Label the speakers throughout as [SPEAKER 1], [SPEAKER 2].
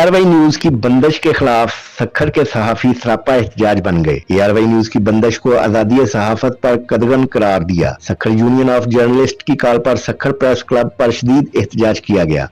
[SPEAKER 1] ARY news کی بندش کے خلاف سکھر کے صحافی سراپا احتجاج بن گئے۔ ARY نیوز کی بندش کو آزادی صحافت پر قدغن قرار دیا۔ سکھر یونین آف جرنلسٹ کی کال پر سکھر پریس کلب پر شدید احتجاج کیا گیا۔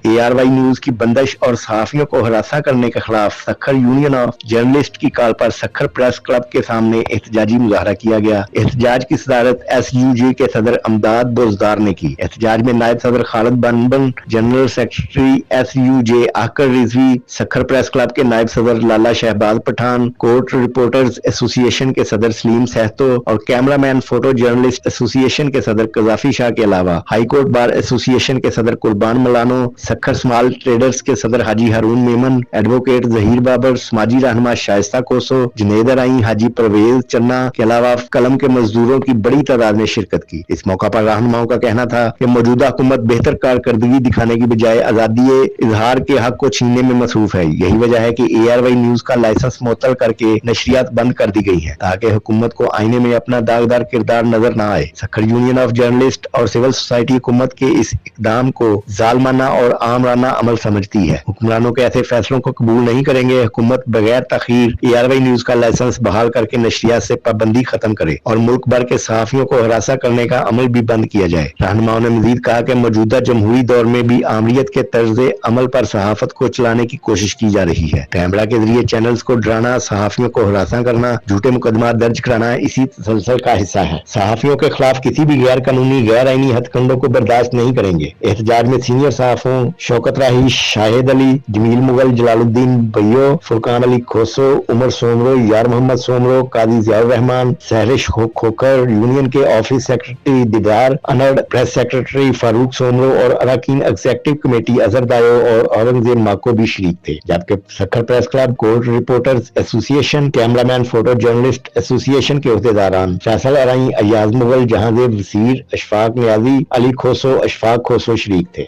[SPEAKER 1] ARY نیوز کی بندش اور صحافیوں کو ہراساں کرنے کے خلاف سکھر یونین آف جرنلسٹ کی کال پر سکھر پریس کلب کے سامنے احتجاجی مظاہرہ کیا گیا۔ احتجاج کی صدارت SUJ کے صدر امداد بوزدار نے کی۔ احتجاج میں نائب صدر خالد بنبن، جنرل سیکرٹری SUJ آکر رضوی، سکھر پریس کلب کے نائب صدر لالا شہباز پٹھان، کورٹ رپورٹرز ایسوسی ایشن کے صدر سلیم سہتو اور کیمرہ مین فوٹو جرنلسٹ ایسوسی ایشن کے صدر قذافی شاہ کے علاوہ ہائی کورٹ بار ایسوسی ایشن کے صدر قربان ملانو، سکھر سمال ٹریڈرز کے صدر حاجی ہارون میمن، ایڈوکیٹ ظہیر بابر، سماجی رہنما شائستہ کوسو، جنید ارائیں، حاجی پرویز چنا کے علاوہ قلم کے مزدوروں کی بڑی تعداد نے شرکت کی۔ اس موقع پر رہنماؤں کا کہنا تھا کہ موجودہ حکومت بہتر کارکردگی دکھانے کی بجائے آزادی اظہار کے حق کو چھیننے میں مصروف ہے۔ یہی وجہ ہے کہ ARY نیوز کا لائسنس معطل کر کے نشریات بند کر دی گئی ہیں تاکہ حکومت کو آئینے میں اپنا داغدار کردار نظر نہ آئے۔ سکھر یونین آف جرنلسٹ اور سول سوسائٹی حکومت کے اس اقدام کو ظالمانہ اور آمرانہ عمل سمجھتی ہے۔ حکمرانوں کے ایسے فیصلوں کو قبول نہیں کریں گے۔ حکومت بغیر تاخیر ARY نیوز کا لائسنس بحال کر کے نشریات سے پابندی ختم کرے اور ملک بھر کے صحافیوں کو ہراساں کرنے کا عمل بھی بند کیا جائے۔ رہنماؤں نے مزید کہا کہ موجودہ جمہوری دور میں بھی آمریت کے طرز عمل پر صحافت کو چلانے کی کوشش کی جا رہی ہے۔ کیمرہ کے ذریعے چینلز کو ڈرانا، صحافیوں کو ہراساں کرنا، جھوٹے مقدمات درج کرانا اسی تسلسل کا حصہ ہے۔ صحافیوں کے خلاف کسی بھی غیر قانونی، غیر آئینی ہتھ کنڈوں کو برداشت نہیں کریں گے۔ احتجاج میں سینئر صحافیوں شوکت راہی، شاہد علی، جمیل مغل، جلال الدین بھیو، فرقان علی کھوسو، عمر سومرو، یار محمد سومرو، قاضی ضیاء الرحمان، سہرش کھوکھر، یونین کے آفس سیکرٹری دیدار انڑ، پریس سیکرٹری فاروق سومرو اور اراکین ایگزیکٹو کمیٹی اظہر دایو اور اورنگزیب ماکو بھی شریک تھے، جبکہ Sukkur press club, court reporters ایسوسی ایشن، کیمرہ مین فوٹو جرنلسٹ ایسوسی ایشن کے عہدیداران فیصل ارائیں، ایاز مغل، جہاں زیب وسیر، اشفاق نیازی، علی کھوسو، اشفاق کھوسو شریک تھے۔